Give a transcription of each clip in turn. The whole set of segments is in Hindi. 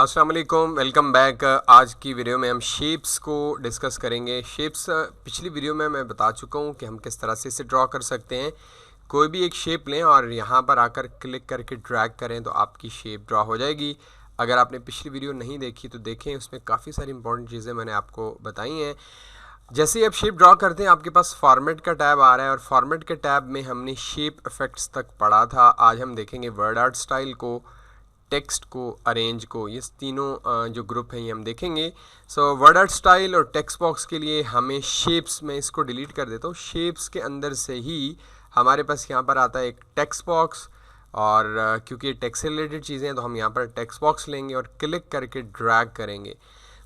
अस्सलाम वालेकुम, वेलकम बैक। आज की वीडियो में हम शेप्स को डिस्कस करेंगे। शेप्स पिछली वीडियो में मैं बता चुका हूँ कि हम किस तरह से इसे ड्रॉ कर सकते हैं। कोई भी एक शेप लें और यहाँ पर आकर क्लिक करके ड्रैग करें तो आपकी शेप ड्रॉ हो जाएगी। अगर आपने पिछली वीडियो नहीं देखी तो देखें, उसमें काफ़ी सारी इंपॉर्टेंट चीज़ें मैंने आपको बताई हैं। जैसे ही आप शेप ड्रॉ करते हैं आपके पास फॉर्मेट का टैब आ रहा है और फॉर्मेट के टैब में हमने शेप इफ़ेक्ट्स तक पढ़ा था। आज हम देखेंगे वर्ड आर्ट स्टाइल को, टेक्स्ट को, अरेंज को। ये तीनों जो ग्रुप हैं ये हम देखेंगे। सो वर्ड आर्ट स्टाइल और टेक्स्ट बॉक्स के लिए हमें शेप्स में इसको डिलीट कर देता हूँ। शेप्स के अंदर से ही हमारे पास यहाँ पर आता है एक टेक्स्ट बॉक्स और क्योंकि ये टेक्स्ट से रिलेटेड चीज़ें हैं तो हम यहाँ पर टेक्स्ट बॉक्स लेंगे और क्लिक करके ड्रैग करेंगे।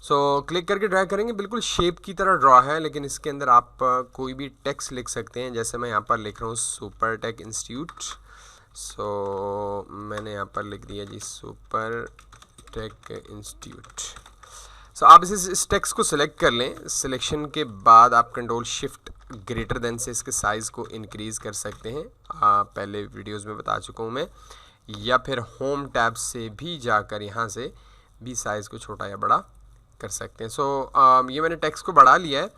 क्लिक करके ड्रैग करेंगे, बिल्कुल शेप की तरह ड्रॉ है लेकिन इसके अंदर आप कोई भी टेक्स्ट लिख सकते हैं। जैसे मैं यहाँ पर लिख रहा हूँ सुपर टेक इंस्टीट्यूट। मैंने यहाँ पर लिख दिया जी सुपर टेक इंस्टीट्यूट। आप इस टेक्स्ट को सिलेक्ट कर लें। सिलेक्शन के बाद आप कंट्रोल शिफ्ट ग्रेटर देन से इसके साइज़ को इंक्रीज़ कर सकते हैं। पहले वीडियोस में बता चुका हूँ मैं। या फिर होम टैब से भी जाकर यहाँ से भी साइज़ को छोटा या बड़ा कर सकते हैं। ये मैंने टेक्स्ट को बढ़ा लिया है।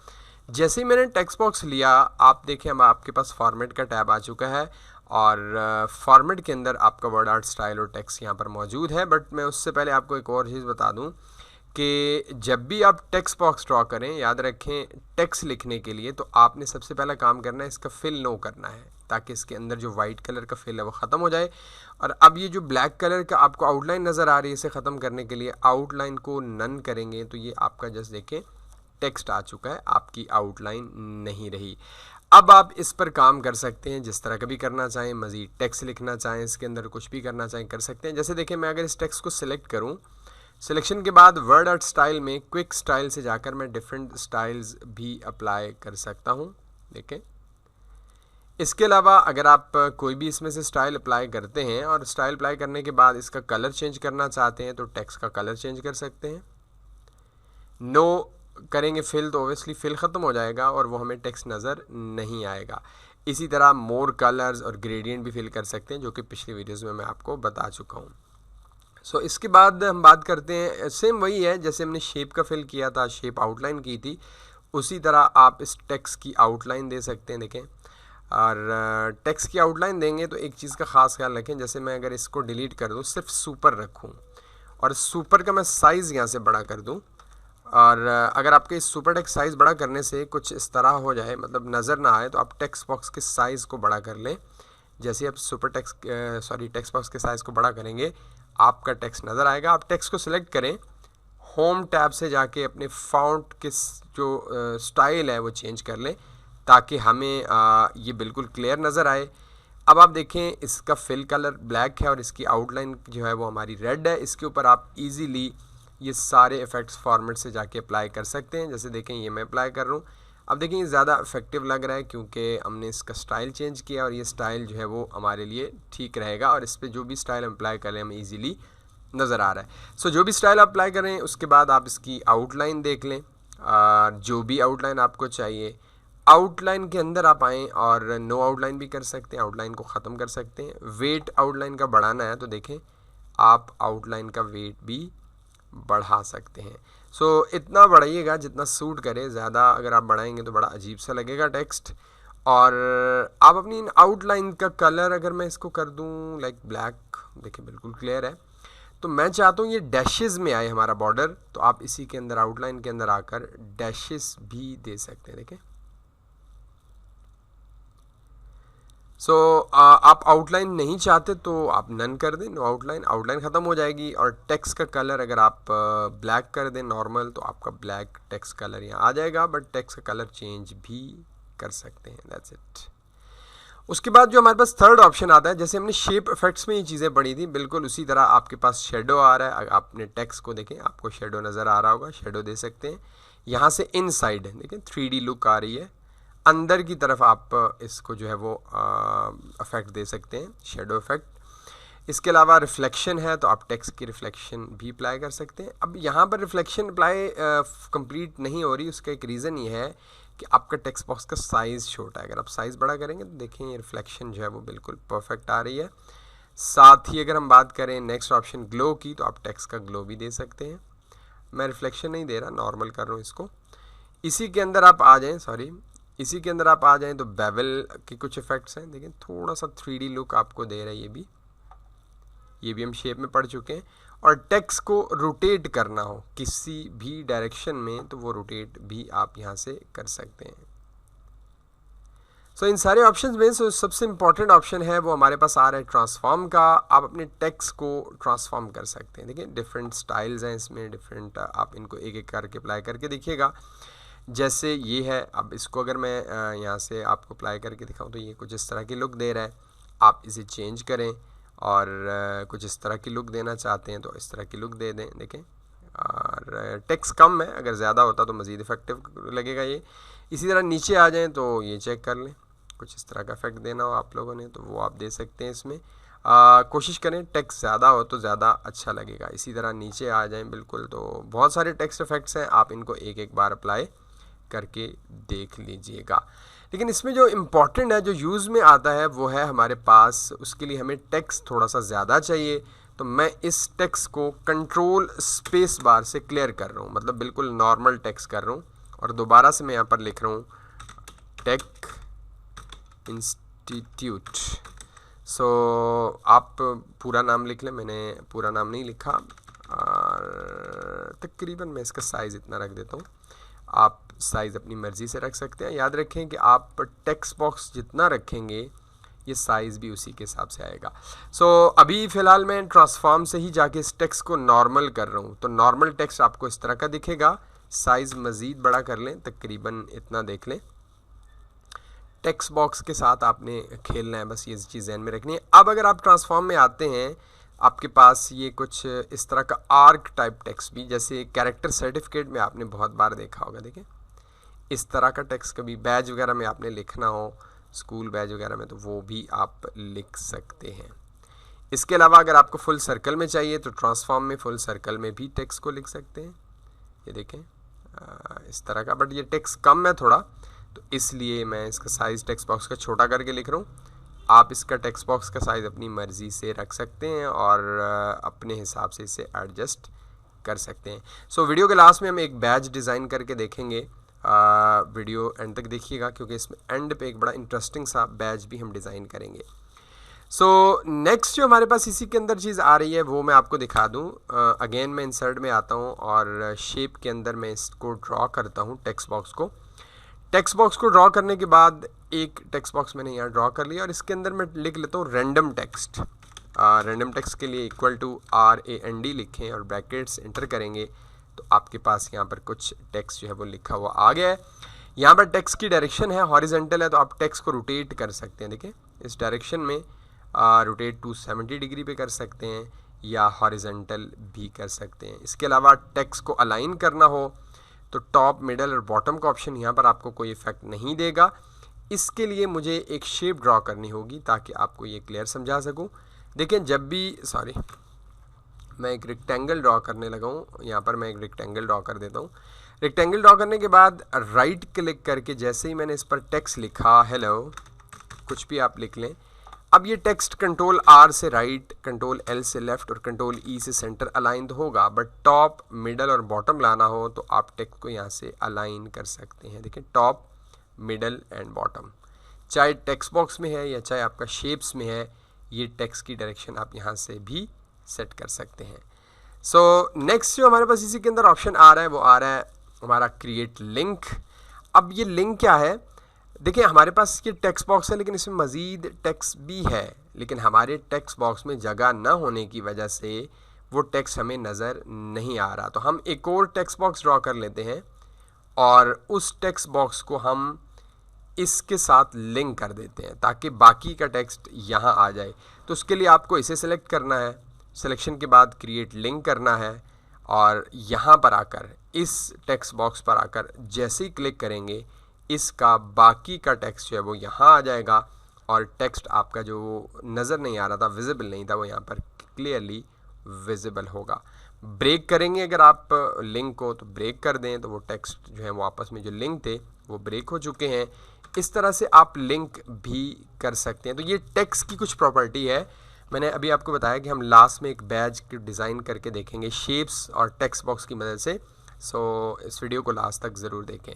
जैसे ही मैंने टेक्स्ट बॉक्स लिया आप देखें हम आपके पास फॉर्मेट का टैब आ चुका है और फॉर्मेट के अंदर आपका वर्ड आर्ट स्टाइल और टेक्स्ट यहाँ पर मौजूद है। बट मैं उससे पहले आपको एक और चीज़ बता दूँ कि जब भी आप टेक्स्ट बॉक्स ड्रॉ करें, याद रखें टेक्स्ट लिखने के लिए तो आपने सबसे पहला काम करना है इसका फिल नो करना है, ताकि इसके अंदर जो वाइट कलर का फिल है वो ख़त्म हो जाए। और अब ये जो ब्लैक कलर का आपको आउटलाइन नज़र आ रही है, इसे ख़त्म करने के लिए आउटलाइन को नन करेंगे तो ये आपका जस्ट देखें टेक्स्ट आ चुका है, आपकी आउटलाइन नहीं रही। अब आप इस पर काम कर सकते हैं जिस तरह का भी करना चाहें, मज़ीद टेक्स्ट लिखना चाहें, इसके अंदर कुछ भी करना चाहें कर सकते हैं। जैसे देखें मैं अगर इस टेक्स्ट को सिलेक्ट करूं, सिलेक्शन के बाद वर्ड आर्ट स्टाइल में क्विक स्टाइल से जाकर मैं डिफरेंट स्टाइल्स भी अप्लाई कर सकता हूं। देखें, इसके अलावा अगर आप कोई भी इसमें से स्टाइल अप्लाई करते हैं और स्टाइल अप्लाई करने के बाद इसका कलर चेंज करना चाहते हैं तो टेक्स्ट का कलर चेंज कर सकते हैं। नो करेंगे फिल तो ओबियसली फिल ख़त्म हो जाएगा और वो हमें टेक्स्ट नज़र नहीं आएगा। इसी तरह मोर कलर्स और ग्रेडियंट भी फिल कर सकते हैं, जो कि पिछली वीडियोस में मैं आपको बता चुका हूँ। इसके बाद हम बात करते हैं, सेम वही है जैसे हमने शेप का फिल किया था, शेप आउटलाइन की थी, उसी तरह आप इस टेक्स्ट की आउटलाइन दे सकते हैं। देखें, और टेक्स्ट की आउटलाइन देंगे तो एक चीज़ का ख़ास ख्याल रखें, जैसे मैं अगर इसको डिलीट कर दूँ, सिर्फ सुपर रखूँ और सुपर का मैं साइज़ यहाँ से बड़ा कर दूँ, और अगर आपके इस सुपर टेक्स्ट साइज़ बड़ा करने से कुछ इस तरह हो जाए, मतलब नज़र ना आए, तो आप टेक्स्ट बॉक्स के साइज़ को बड़ा कर लें। जैसे आप टेक्स्ट बॉक्स के साइज़ को बड़ा करेंगे आपका टेक्स्ट नज़र आएगा। आप टेक्स्ट को सिलेक्ट करें, होम टैब से जाके अपने फ़ॉन्ट के जो स्टाइल है वो चेंज कर लें ताकि हमें ये बिल्कुल क्लियर नज़र आए। अब आप देखें इसका फिल कलर ब्लैक है और इसकी आउटलाइन जो है वो हमारी रेड है। इसके ऊपर आप इजीली ये सारे इफ़ेक्ट्स फॉर्मेट से जाके अप्लाई कर सकते हैं। जैसे देखें ये मैं अप्लाई कर रहा हूँ। अब देखें ये ज़्यादा इफेक्टिव लग रहा है क्योंकि हमने इसका स्टाइल चेंज किया और ये स्टाइल जो है वो हमारे लिए ठीक रहेगा और इस पर जो भी स्टाइल हम अप्लाई करें हमें ईज़िली नज़र आ रहा है। जो भी स्टाइल आप अप्लाई करें उसके बाद आप इसकी आउटलाइन देख लें, जो भी आउटलाइन आपको चाहिए आउटलाइन के अंदर आप आएँ और नो आउटलाइन भी कर सकते हैं, आउटलाइन को ख़त्म कर सकते हैं। वेट आउटलाइन का बढ़ाना है तो देखें आप आउटलाइन का वेट भी बढ़ा सकते हैं। इतना बढ़ाइएगा जितना सूट करे, ज़्यादा अगर आप बढ़ाएंगे तो बड़ा अजीब सा लगेगा टेक्स्ट। और आप अपनी आउटलाइन का कलर अगर मैं इसको कर दूं लाइक ब्लैक, देखिए बिल्कुल क्लियर है। तो मैं चाहता हूँ ये डैशेस में आए हमारा बॉर्डर, तो आप इसी के अंदर आउटलाइन के अंदर आकर डैशेस भी दे सकते हैं। देखें, आप आउटलाइन नहीं चाहते तो आप नन कर दें, नो आउटलाइन, आउटलाइन ख़त्म हो जाएगी। और टेक्स्ट का कलर अगर आप ब्लैक कर दें नॉर्मल तो आपका ब्लैक टेक्स्ट कलर यहाँ आ जाएगा, बट टेक्स्ट का कलर चेंज भी कर सकते हैं। That's it. उसके बाद जो हमारे पास थर्ड ऑप्शन आता है, जैसे हमने शेप इफेक्ट्स में ये चीज़ें पढ़ी थी, बिल्कुल उसी तरह आपके पास शेडो आ रहा है। आपने टेक्स्ट को देखें, आपको शेडो नज़र आ रहा होगा, शेडो दे सकते हैं। यहाँ से इन साइड देखें 3D लुक आ रही है, अंदर की तरफ आप इसको जो है वो इफेक्ट दे सकते हैं, शेडो इफेक्ट। इसके अलावा रिफ्लेक्शन है तो आप टेक्स्ट की रिफ्लेक्शन भी अप्लाई कर सकते हैं। अब यहाँ पर रिफ्लेक्शन अप्लाई कंप्लीट नहीं हो रही, उसका एक रीज़न ये है कि आपका टेक्स्ट बॉक्स का साइज़ छोटा है। अगर आप साइज़ बड़ा करेंगे तो देखें ये रिफ्लेक्शन जो है वो बिल्कुल परफेक्ट आ रही है। साथ ही अगर हम बात करें नेक्स्ट ऑप्शन ग्लो की, तो आप टेक्स्ट का ग्लो भी दे सकते हैं। मैं रिफ्लेक्शन नहीं दे रहा, नॉर्मल कर रहा हूँ इसको। इसी के अंदर आप आ जाएं, इसी के अंदर आप आ जाएं तो बेवल के कुछ इफेक्ट्स हैं। देखिए थोड़ा सा 3D लुक आपको दे रहा है ये भी हम शेप में पढ़ चुके हैं। और टेक्स्ट को रोटेट करना हो किसी भी डायरेक्शन में तो वो रोटेट भी आप यहाँ से कर सकते हैं। इन सारे ऑप्शंस में सबसे इंपॉर्टेंट ऑप्शन है वो हमारे पास आ रहा है ट्रांसफॉर्म का। आप अपने टेक्स्ट को ट्रांसफॉर्म कर सकते हैं। देखिए डिफरेंट स्टाइल्स हैं इसमें, डिफरेंट आप इनको एक एक करके अप्लाई करके देखिएगा। जैसे ये है, अब इसको अगर मैं यहाँ से आपको अप्लाई करके दिखाऊं तो ये कुछ इस तरह की लुक दे रहा है। आप इसे चेंज करें और कुछ इस तरह की लुक देना चाहते हैं तो इस तरह की लुक दे दें। देखें, और टेक्स्ट कम है, अगर ज़्यादा होता तो मज़ीद इफेक्टिव लगेगा ये। इसी तरह नीचे आ जाएं तो ये चेक कर लें, कुछ इस तरह का इफेक्ट देना हो आप लोगों ने तो वो आप दे सकते हैं इसमें। कोशिश करें टेक्स्ट ज़्यादा हो तो ज़्यादा अच्छा लगेगा। इसी तरह नीचे आ जाएं बिल्कुल, तो बहुत सारे टेक्स्ट इफेक्ट्स हैं, आप इनको एक एक बार अप्लाई करके देख लीजिएगा। लेकिन इसमें जो इम्पॉर्टेंट है, जो यूज़ में आता है वो है हमारे पास, उसके लिए हमें टेक्स्ट थोड़ा सा ज़्यादा चाहिए। तो मैं इस टेक्स्ट को कंट्रोल स्पेस बार से क्लियर कर रहा हूँ, मतलब बिल्कुल नॉर्मल टेक्स्ट कर रहा हूँ। और दोबारा से मैं यहाँ पर लिख रहा हूँ टेक इंस्टीट्यूट। आप पूरा नाम लिख लें, मैंने पूरा नाम नहीं लिखा। और तकरीबन मैं इसका साइज़ इतना रख देता हूँ, आप साइज़ अपनी मर्ज़ी से रख सकते हैं। याद रखें कि आप टेक्स्ट बॉक्स जितना रखेंगे ये साइज़ भी उसी के हिसाब से आएगा। अभी फ़िलहाल मैं ट्रांसफॉर्म से ही जाके इस टेक्स्ट को नॉर्मल कर रहा हूँ, तो नॉर्मल टेक्स्ट आपको इस तरह का दिखेगा। साइज़ मज़ीद बड़ा कर लें, तकरीबन इतना देख लें। टेक्स्ट बॉक्स के साथ आपने खेलना है, बस ये चीज़ ध्यान में रखनी है। अब अगर आप ट्रांसफॉर्म में आते हैं, आपके पास ये कुछ इस तरह का आर्क टाइप टेक्स्ट भी, जैसे कैरेक्टर सर्टिफिकेट में आपने बहुत बार देखा होगा। देखें इस तरह का टेक्स्ट, कभी बैज वगैरह में आपने लिखना हो, स्कूल बैज वगैरह में, तो वो भी आप लिख सकते हैं। इसके अलावा अगर आपको फुल सर्कल में चाहिए तो ट्रांसफॉर्म में फुल सर्कल में भी टेक्स्ट को लिख सकते हैं। ये देखें इस तरह का, बट ये टेक्स्ट कम है थोड़ा, तो इसलिए मैं इसका साइज़ टेक्स्ट बॉक्स का छोटा करके लिख रहा हूँ। आप इसका टेक्स्ट बॉक्स का साइज़ अपनी मर्ज़ी से रख सकते हैं और अपने हिसाब से इसे एडजस्ट कर सकते हैं। वीडियो के लास्ट में हम एक बैज डिज़ाइन करके देखेंगे। वीडियो एंड तक देखिएगा, क्योंकि इसमें एंड पे एक बड़ा इंटरेस्टिंग सा बैज भी हम डिज़ाइन करेंगे। नेक्स्ट जो हमारे पास इसी के अंदर चीज़ आ रही है वो मैं आपको दिखा दूँ। अगेन मैं इंसर्ट में आता हूँ और शेप के अंदर मैं इसको ड्रॉ करता हूँ टेक्स्ट बॉक्स को। टेक्स्ट बॉक्स को ड्रॉ करने के बाद एक टेक्स्ट बॉक्स मैंने यहाँ ड्रॉ कर लिया और इसके अंदर मैं लिख लेता हूँ रैंडम टेक्स्ट। रैंडम टेक्स्ट के लिए इक्वल टू RAND लिखें और ब्रैकेट्स एंटर करेंगे तो आपके पास यहाँ पर कुछ टेक्स्ट जो है वो लिखा हुआ आ गया है। यहाँ पर टेक्स्ट की डायरेक्शन है हॉरिजेंटल है, तो आप टेक्स्ट को रोटेट कर सकते हैं। देखिए इस डायरेक्शन में रोटेट 270 डिग्री पे कर सकते हैं या हॉरिजेंटल भी कर सकते हैं। इसके अलावा टेक्स्ट को अलाइन करना हो तो टॉप, मिडल और बॉटम का ऑप्शन यहाँ पर आपको कोई इफेक्ट नहीं देगा। इसके लिए मुझे एक शेप ड्रॉ करनी होगी ताकि आपको ये क्लियर समझा सकूँ। देखिए जब भी मैं एक रेक्टेंगल ड्रॉ करने लगा हूँ, यहाँ पर मैं एक रेक्टेंगल ड्रॉ कर देता हूँ। रेक्टेंगल ड्रॉ करने के बाद राइट क्लिक करके जैसे ही मैंने इस पर टेक्स्ट लिखा, हेलो, कुछ भी आप लिख लें, अब ये टेक्स्ट कंट्रोल R से राइट, कंट्रोल L से लेफ़्ट और कंट्रोल E से सेंटर अलाइन होगा। बट टॉप, मिडल और बॉटम लाना हो तो आप टेक्स्ट को यहाँ से अलाइन कर सकते हैं। देखिए टॉप, मिडल एंड बॉटम, चाहे टेक्स्ट बॉक्स में है या चाहे आपका शेप्स में है, ये टेक्स्ट की डायरेक्शन आप यहाँ से भी सेट कर सकते हैं। नेक्स्ट जो हमारे पास इसी के अंदर ऑप्शन आ रहा है वो आ रहा है हमारा क्रिएट लिंक। अब ये लिंक क्या है? देखिए हमारे पास ये टेक्स्ट बॉक्स है लेकिन इसमें मज़ीद टेक्स्ट भी है, लेकिन हमारे टेक्स्ट बॉक्स में जगह न होने की वजह से वो टेक्स्ट हमें नज़र नहीं आ रहा। तो हम एक और टेक्स्ट बॉक्स ड्रॉ कर लेते हैं और उस टेक्स्ट बॉक्स को हम इसके साथ लिंक कर देते हैं ताकि बाकी का टेक्स्ट यहाँ आ जाए। तो उसके लिए आपको इसे सेलेक्ट करना है, सिलेक्शन के बाद क्रिएट लिंक करना है और यहाँ पर आकर इस टेक्स्ट बॉक्स पर आकर जैसे ही क्लिक करेंगे इसका बाकी का टेक्स्ट जो है वो यहाँ आ जाएगा और टेक्स्ट आपका जो नज़र नहीं आ रहा था, विजिबल नहीं था, वो यहाँ पर क्लियरली विजिबल होगा। ब्रेक करेंगे अगर आप लिंक को तो ब्रेक कर दें तो वो टेक्स्ट जो है वो आपस में जो लिंक थे वो ब्रेक हो चुके हैं। इस तरह से आप लिंक भी कर सकते हैं। तो ये टेक्स्ट की कुछ प्रॉपर्टी है। मैंने अभी आपको बताया कि हम लास्ट में एक बैज की डिज़ाइन करके देखेंगे शेप्स और टेक्स्ट बॉक्स की मदद से। सो इस वीडियो को लास्ट तक ज़रूर देखें।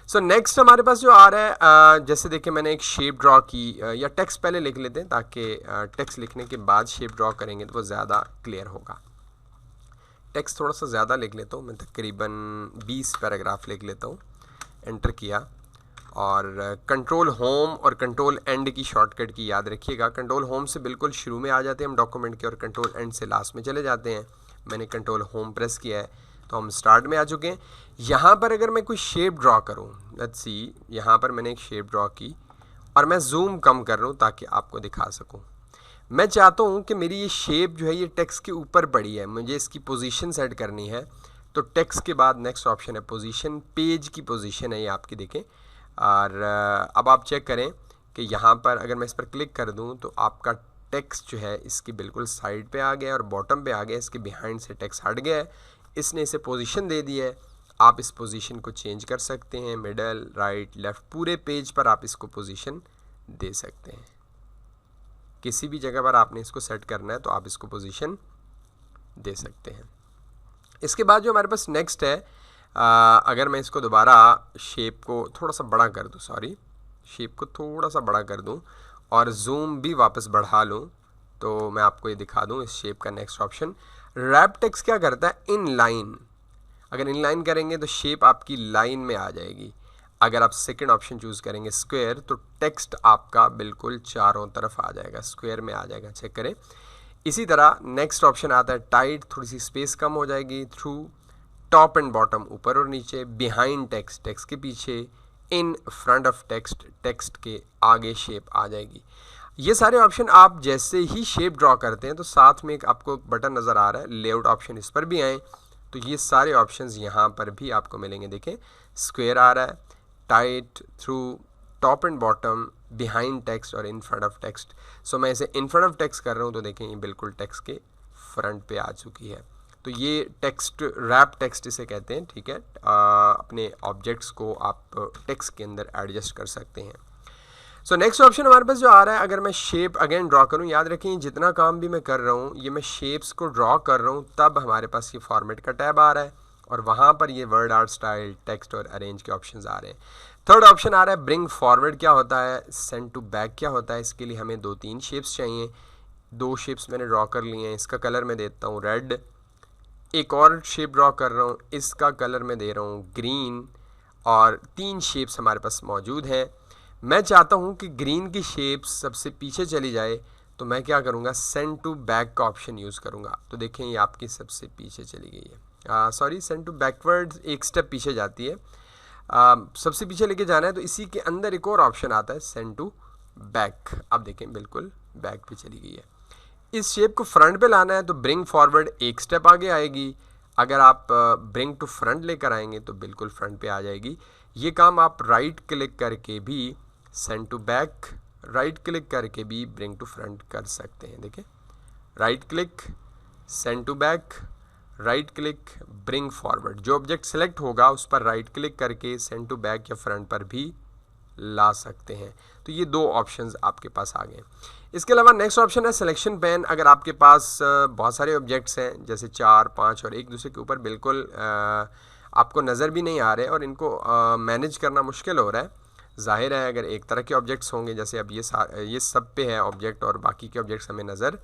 सो नेक्स्ट हमारे पास जो आ रहा है, जैसे देखिए मैंने एक शेप ड्रॉ की, या टेक्स्ट पहले लिख लेते हैं ताकि टेक्स्ट लिखने के बाद शेप ड्रॉ करेंगे तो वो ज़्यादा क्लियर होगा। टेक्स्ट थोड़ा सा ज़्यादा लिख लेता हूँ मैं, तकरीबन 20 पैराग्राफ लिख लेता हूँ। एंटर किया और कंट्रोल होम और कंट्रोल एंड की शॉर्टकट की याद रखिएगा। कंट्रोल होम से बिल्कुल शुरू में आ जाते हैं हम डॉक्यूमेंट के और कंट्रोल एंड से लास्ट में चले जाते हैं। मैंने कंट्रोल होम प्रेस किया है तो हम स्टार्ट में आ चुके हैं। यहाँ पर अगर मैं कोई शेप ड्रॉ करूँ, लेट्स सी, यहाँ पर मैंने एक शेप ड्रॉ की और मैं जूम कम कर रहा हूँ ताकि आपको दिखा सकूँ। मैं चाहता हूँ कि मेरी ये शेप जो है ये टेक्स्ट के ऊपर पड़ी है, मुझे इसकी पोजीशन सेट करनी है। तो टेक्स्ट के बाद नेक्स्ट ऑप्शन है पोजीशन, पेज की पोजीशन है ये आपकी, देखें। और अब आप चेक करें कि यहाँ पर अगर मैं इस पर क्लिक कर दूँ तो आपका टेक्स्ट जो है इसकी बिल्कुल साइड पे आ गया और बॉटम पे आ गया, इसके बिहाइंड से टेक्स्ट हट गया है। इसने इसे पोजीशन दे दी है। आप इस पोजीशन को चेंज कर सकते हैं, मिडल, राइट, लेफ़्ट, पूरे पेज पर आप इसको पोजीशन दे सकते हैं। किसी भी जगह पर आपने इसको सेट करना है तो आप इसको पोजीशन दे सकते हैं। इसके बाद जो हमारे पास नेक्स्ट है, अगर मैं इसको दोबारा शेप को थोड़ा सा बड़ा कर दूं, शेप को थोड़ा सा बड़ा कर दूं और जूम भी वापस बढ़ा लूं, तो मैं आपको ये दिखा दूं इस शेप का नेक्स्ट ऑप्शन। रैप टेक्स्ट क्या करता है, इन लाइन। अगर इन लाइन करेंगे तो शेप आपकी लाइन में आ जाएगी। अगर आप सेकंड ऑप्शन चूज़ करेंगे स्क्वायर, तो टेक्स्ट आपका बिल्कुल चारों तरफ आ जाएगा, स्क्वायर में आ जाएगा। चेक करें। इसी तरह नेक्स्ट ऑप्शन आता है टाइट, थोड़ी सी स्पेस कम हो जाएगी। थ्रू, टॉप एंड बॉटम, ऊपर और नीचे। बिहाइंड टेक्स्ट, टेक्स्ट के पीछे। In front of text, text के आगे शेप आ जाएगी। ये सारे ऑप्शन आप जैसे ही शेप ड्रॉ करते हैं तो साथ में एक आपको बटन नज़र आ रहा है लेआउट ऑप्शन, इस पर भी आए तो ये सारे ऑप्शंस यहाँ पर भी आपको मिलेंगे। देखें, स्क्वायर आ रहा है, tight, through, top and bottom, behind text और इन फ्रंट ऑफ टेक्स्ट। सो मैं इसे इन फ्रंट ऑफ टेक्स्ट कर रहा हूँ तो देखें ये बिल्कुल टेक्स्ट के फ्रंट पे आ चुकी है। तो ये टेक्स्ट, रैप टेक्स्ट इसे कहते हैं, ठीक है। अपने ऑब्जेक्ट्स को आप टेक्स्ट के अंदर एडजस्ट कर सकते हैं। सो नेक्स्ट ऑप्शन हमारे पास जो आ रहा है, अगर मैं शेप अगेन ड्रॉ करूँ, याद रखें जितना काम भी मैं कर रहा हूँ ये मैं शेप्स को ड्रॉ कर रहा हूँ, तब हमारे पास ये फॉर्मेट का टैब आ रहा है और वहाँ पर ये वर्ड आर्ट स्टाइल, टेक्स्ट और अरेंज के ऑप्शंस आ रहे हैं। थर्ड ऑप्शन आ रहा है ब्रिंग फॉरवर्ड क्या होता है, सेंड टू बैक क्या होता है। इसके लिए हमें 2-3 शेप्स चाहिए। 2 शेप्स मैंने ड्रॉ कर लिए हैं। इसका कलर मैं देता हूँ रेड। एक और शेप ड्रॉ कर रहा हूँ, इसका कलर मैं दे रहा हूँ ग्रीन। और 3 शेप्स हमारे पास मौजूद हैं। मैं चाहता हूँ कि ग्रीन की शेप सबसे पीछे चली जाए, तो मैं क्या करूँगा, सेंड टू बैक का ऑप्शन यूज़ करूँगा। तो देखें ये आपकी सबसे पीछे चली गई है। सॉरी, सेंड टू बैकवर्ड एक स्टेप पीछे जाती है। सबसे पीछे लेके जाना है तो इसी के अंदर एक और ऑप्शन आता है सेंड टू बैक। अब देखें बिल्कुल बैक पे चली गई है। इस शेप को फ्रंट पे लाना है तो ब्रिंग फॉरवर्ड एक स्टेप आगे आएगी। अगर आप ब्रिंग टू फ्रंट लेकर आएंगे तो बिल्कुल फ्रंट पे आ जाएगी। ये काम आप राइट क्लिक करके भी send to back, right click करके भी ब्रिंग टू फ्रंट कर सकते हैं। देखें, right click, send to back, right click, bring forward. जो ऑब्जेक्ट सेलेक्ट होगा उस पर राइट क्लिक करके सेंड टू बैक या फ्रंट पर भी ला सकते हैं। तो ये 2 ऑप्शंस आपके पास आ गए। इसके अलावा नेक्स्ट ऑप्शन है सिलेक्शन पेन। अगर आपके पास बहुत सारे ऑब्जेक्ट्स हैं, जैसे 4-5 और एक दूसरे के ऊपर बिल्कुल आपको नज़र भी नहीं आ रहे और इनको मैनेज करना मुश्किल हो रहा है, जाहिर है अगर एक तरह के ऑब्जेक्ट्स होंगे, जैसे अब ये सब पे है ऑब्जेक्ट और बाकी के ऑब्जेक्ट्स हमें नज़र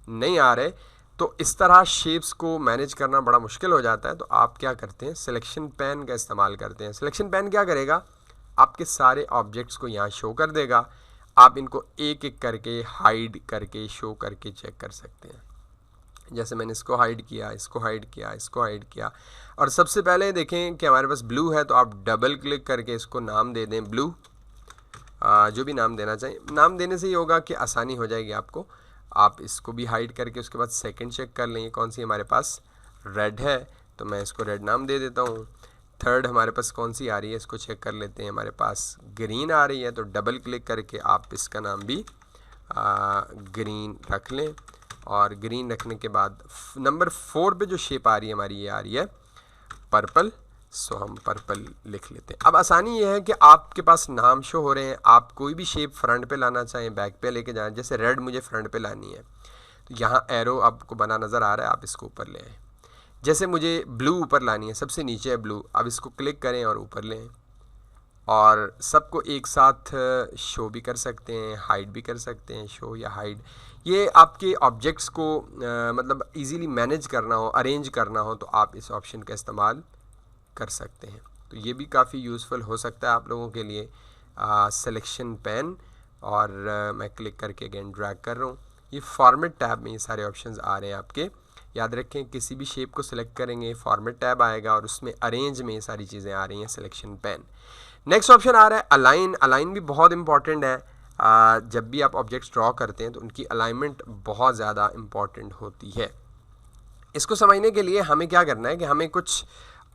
नहीं आ रहे, तो इस तरह शेप्स को मैनेज करना बड़ा मुश्किल हो जाता है। तो आप क्या करते हैं, सिलेक्शन पेन का इस्तेमाल करते हैं। सिलेक्शन पेन क्या करेगा, आपके सारे ऑब्जेक्ट्स को यहाँ शो कर देगा। आप इनको एक एक करके हाइड करके शो करके चेक कर सकते हैं। जैसे मैंने इसको हाइड किया, इसको हाइड किया, इसको हाइड किया। और सबसे पहले देखें कि हमारे पास ब्लू है तो आप डबल क्लिक करके इसको नाम दे दें ब्लू। जो भी नाम देना चाहिए, नाम देने से ही होगा कि आसानी हो जाएगी आपको। आप इसको भी हाइड करके उसके बाद सेकंड चेक कर लें कौन सी हमारे पास, रेड है तो मैं इसको रेड नाम दे देता हूँ। थर्ड हमारे पास कौन सी आ रही है इसको चेक कर लेते हैं, हमारे पास ग्रीन आ रही है तो डबल क्लिक करके आप इसका नाम भी ग्रीन रख लें। और ग्रीन रखने के बाद नंबर 4 पे जो शेप आ रही है हमारी, ये आ रही है पर्पल। सो हम पर्पल लिख लेते हैं। अब आसानी ये है कि आपके पास नाम शो हो रहे हैं, आप कोई भी शेप फ्रंट पे लाना चाहें, बैक पे लेके जाएं। जैसे रेड मुझे फ्रंट पे लानी है तो यहाँ एरो आपको बना नज़र आ रहा है, आप इसको ऊपर ले आएँ। जैसे मुझे ब्लू ऊपर लानी है, सबसे नीचे है ब्लू, अब इसको क्लिक करें और ऊपर लें और सबको एक साथ शो भी कर सकते हैं, हाइड भी कर सकते हैं, शो या हाइड। ये आपके ऑब्जेक्ट्स को मतलब इजीली मैनेज करना हो, अरेंज करना हो तो आप इस ऑप्शन का इस्तेमाल कर सकते हैं। तो ये भी काफ़ी यूज़फुल हो सकता है आप लोगों के लिए। सिलेक्शन पेन और मैं क्लिक करके अगेन ड्रैग कर रहा हूँ। ये फॉर्मेट टैब में ये सारे ऑप्शंस आ रहे हैं आपके। याद रखें किसी भी शेप को सिलेक्ट करेंगे फॉर्मेट टैब आएगा और उसमें अरेंज में ये सारी चीज़ें आ रही हैं सिलेक्शन पेन। नेक्स्ट ऑप्शन आ रहा है अलाइन। अलाइन भी बहुत इंपॉर्टेंट है। जब भी आप ऑब्जेक्ट्स ड्रॉ करते हैं तो उनकी अलाइनमेंट बहुत ज़्यादा इम्पॉर्टेंट होती है। इसको समझने के लिए हमें क्या करना है कि हमें कुछ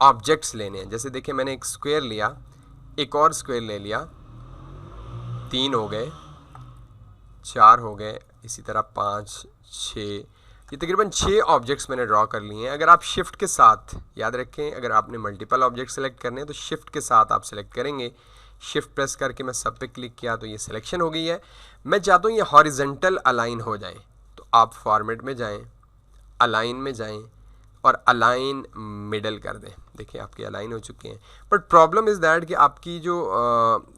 ऑब्जेक्ट्स लेने हैं। जैसे देखिए मैंने एक स्क्वायर लिया, एक और स्क्वायर ले लिया, 3 हो गए, 4 हो गए, इसी तरह 5, 6, ये तकरीबन 6 ऑब्जेक्ट्स मैंने ड्रॉ कर लिए हैं। अगर आप शिफ्ट के साथ, याद रखें अगर आपने मल्टीपल ऑब्जेक्ट सेलेक्ट करने हैं तो शिफ्ट के साथ आप सेलेक्ट करेंगे। शिफ्ट प्रेस करके मैं सब पे क्लिक किया तो ये सिलेक्शन हो गई है। मैं चाहता हूँ ये हॉरिजेंटल अलाइन हो जाए, तो आप फॉर्मेट में जाएं, अलाइन में जाएं और अलाइन मिडल कर दें। देखिए आपके अलाइन हो चुके हैं, बट प्रॉब्लम इज़ दैट कि आपकी जो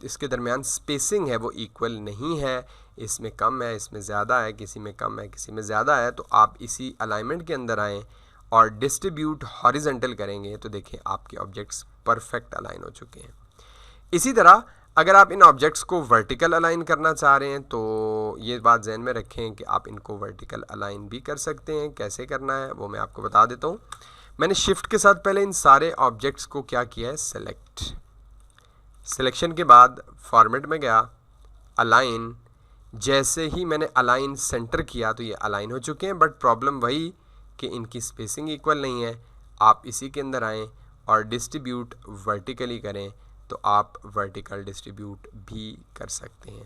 इसके दरमियान स्पेसिंग है वो इक्वल नहीं है। इसमें कम है, इसमें ज़्यादा है, किसी में कम है, किसी में ज़्यादा है। तो आप इसी अलाइनमेंट के अंदर आएँ और डिस्ट्रीब्यूट हॉरिजेंटल करेंगे तो देखिए आपके ऑब्जेक्ट्स परफेक्ट अलाइन हो चुके हैं। इसी तरह अगर आप इन ऑब्जेक्ट्स को वर्टिकल अलाइन करना चाह रहे हैं तो ये बात ध्यान में रखें कि आप इनको वर्टिकल अलाइन भी कर सकते हैं। कैसे करना है वो मैं आपको बता देता हूँ। मैंने शिफ्ट के साथ पहले इन सारे ऑब्जेक्ट्स को क्या किया है, सेलेक्ट। सिलेक्शन के बाद फॉर्मेट में गया, अलाइन। जैसे ही मैंने अलाइन सेंटर किया तो ये अलाइन हो चुके हैं, बट प्रॉब्लम वही कि इनकी स्पेसिंग इक्वल नहीं है। आप इसी के अंदर आएँ और डिस्ट्रीब्यूट वर्टिकली करें तो आप वर्टिकल डिस्ट्रीब्यूट भी कर सकते हैं।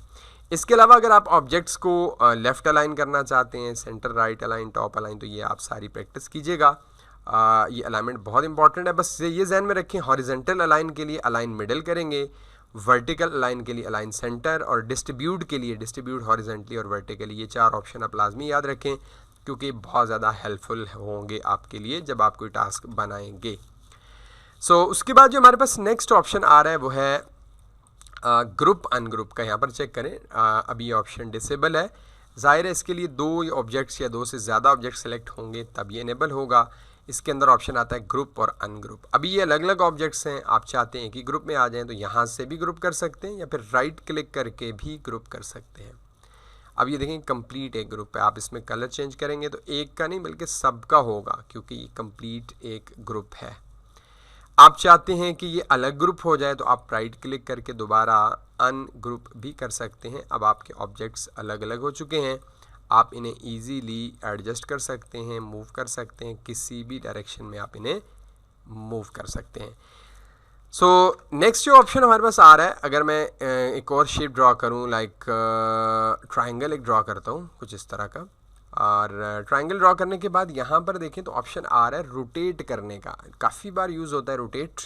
इसके अलावा अगर आप ऑब्जेक्ट्स को लेफ़्ट अलाइन करना चाहते हैं, centre, right align, top align, तो ये आप सारी प्रैक्टिस कीजिएगा। ये अलाइनमेंट बहुत इंपॉर्टेंट है। बस ये ध्यान में रखें, हॉरिजेंटल अलाइन के लिए अलाइन मिडल करेंगे, वर्टिकल अलाइन के लिए अलाइन सेंटर और डिस्ट्रीब्यूट के लिए डिस्ट्रीब्यूट हॉरिजेंटली और वर्टिकली। ये 4 ऑप्शन आप लाजमी याद रखें क्योंकि बहुत ज़्यादा हेल्पफुल होंगे आपके लिए जब आप कोई टास्क बनाएंगे। उसके बाद जो हमारे पास नेक्स्ट ऑप्शन आ रहा है वो है ग्रुप अनग्रुप का। यहाँ पर चेक करें, अभी ये ऑप्शन डिसेबल है। ज़ाहिर है इसके लिए 2 ऑब्जेक्ट्स या 2 से ज़्यादा ऑब्जेक्ट सेलेक्ट होंगे तब ये इनेबल होगा। इसके अंदर ऑप्शन आता है ग्रुप और अनग्रुप। अभी ये अलग अलग ऑब्जेक्ट्स हैं, आप चाहते हैं कि ग्रुप में आ जाएं तो यहाँ से भी ग्रुप कर सकते हैं या फिर राइट क्लिक करके भी ग्रुप कर सकते हैं। अब ये देखें कंप्लीट एक ग्रुप है, आप इसमें कलर चेंज करेंगे तो एक का नहीं बल्कि सबका होगा क्योंकि ये कंप्लीट एक ग्रुप है। आप चाहते हैं कि ये अलग ग्रुप हो जाए तो आप राइट क्लिक करके दोबारा अनग्रुप भी कर सकते हैं। अब आपके ऑब्जेक्ट्स अलग अलग हो चुके हैं, आप इन्हें इजीली एडजस्ट कर सकते हैं, मूव कर सकते हैं, किसी भी डायरेक्शन में आप इन्हें मूव कर सकते हैं। नेक्स्ट जो ऑप्शन हमारे पास आ रहा है, अगर मैं एक और शेप ड्रॉ करूं, लाइक ट्रायंगल एक ड्रॉ करता हूं कुछ इस तरह का, और ट्रायंगल ड्रॉ करने के बाद यहाँ पर देखें तो ऑप्शन आ रहा है रोटेट करने का। काफ़ी बार यूज़ होता है रोटेट।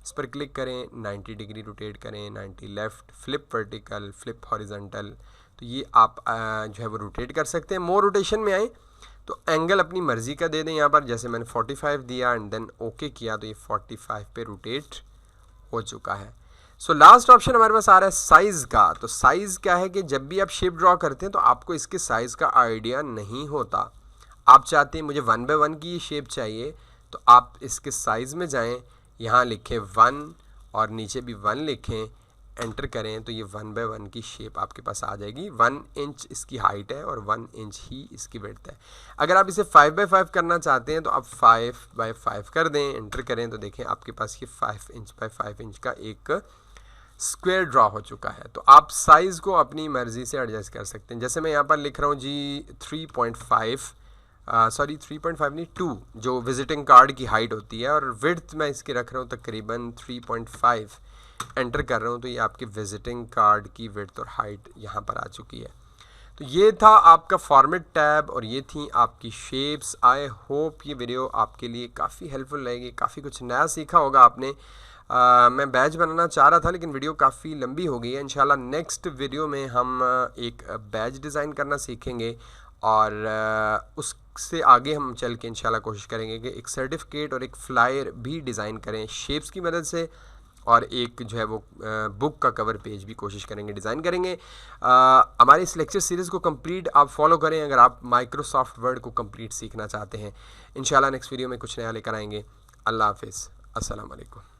इस पर क्लिक करें, 90 डिग्री रोटेट करें, 90 left, flip vertical, flip horizontal. तो ये आप जो है वो रोटेट कर सकते हैं। मोर रोटेशन में आए तो एंगल अपनी मर्ज़ी का दे दें। यहाँ पर जैसे मैंने 45 दिया एंड देन ओके किया तो ये 45 पे रोटेट हो चुका है। लास्ट ऑप्शन हमारे पास आ रहा है साइज़ का। तो साइज़ क्या है कि जब भी आप शेप ड्रॉ करते हैं तो आपको इसके साइज़ का आइडिया नहीं होता। आप चाहते हैं मुझे 1 बाय 1 की शेप चाहिए तो आप इसके साइज़ में जाएं, यहाँ लिखें 1 और नीचे भी 1 लिखें, एंटर करें तो ये 1 बाय 1 की शेप आपके पास आ जाएगी। 1 इंच इसकी हाइट है और 1 इंच ही इसकी विड्थ है। अगर आप इसे 5 बाय 5 करना चाहते हैं तो आप 5 बाय 5 कर दें, एंटर करें तो देखें आपके पास ये 5 इंच बाय 5 इंच का एक स्क्वायर ड्रॉ हो चुका है। तो आप साइज़ को अपनी मर्ज़ी से एडजस्ट कर सकते हैं। जैसे मैं यहाँ पर लिख रहा हूँ जी 3.5 नहीं 2 जो विजिटिंग कार्ड की हाइट होती है, और विड्थ मैं इसकी रख रहा हूँ तकरीबन 3.5, एंटर कर रहा हूँ तो ये आपके विजिटिंग कार्ड की विड्थ और हाइट यहाँ पर आ चुकी है। तो ये था आपका फॉर्मेट टैब और ये थी आपकी शेप्स। आई होप ये वीडियो आपके लिए काफ़ी हेल्पफुल रहेगी, काफ़ी कुछ नया सीखा होगा आपने। मैं बैच बनाना चाह रहा था लेकिन वीडियो काफ़ी लंबी हो गई है। इंशाल्लाह नेक्स्ट वीडियो में हम एक बैच डिज़ाइन करना सीखेंगे और उससे आगे हम चल के इंशाल्लाह कोशिश करेंगे कि एक सर्टिफिकेट और एक फ़्लायर भी डिज़ाइन करें शेप्स की मदद से, और एक जो है वो बुक का कवर पेज भी कोशिश करेंगे डिज़ाइन करेंगे। हमारी इस लेक्चर सीरीज़ को कंप्लीट आप फॉलो करें अगर आप माइक्रोसॉफ्ट वर्ड को कंप्लीट सीखना चाहते हैं। इंशाल्लाह नेक्स्ट वीडियो में कुछ नया लेकर आएंगे। अल्लाह हाफिज़, अस्सलाम वालेकुम।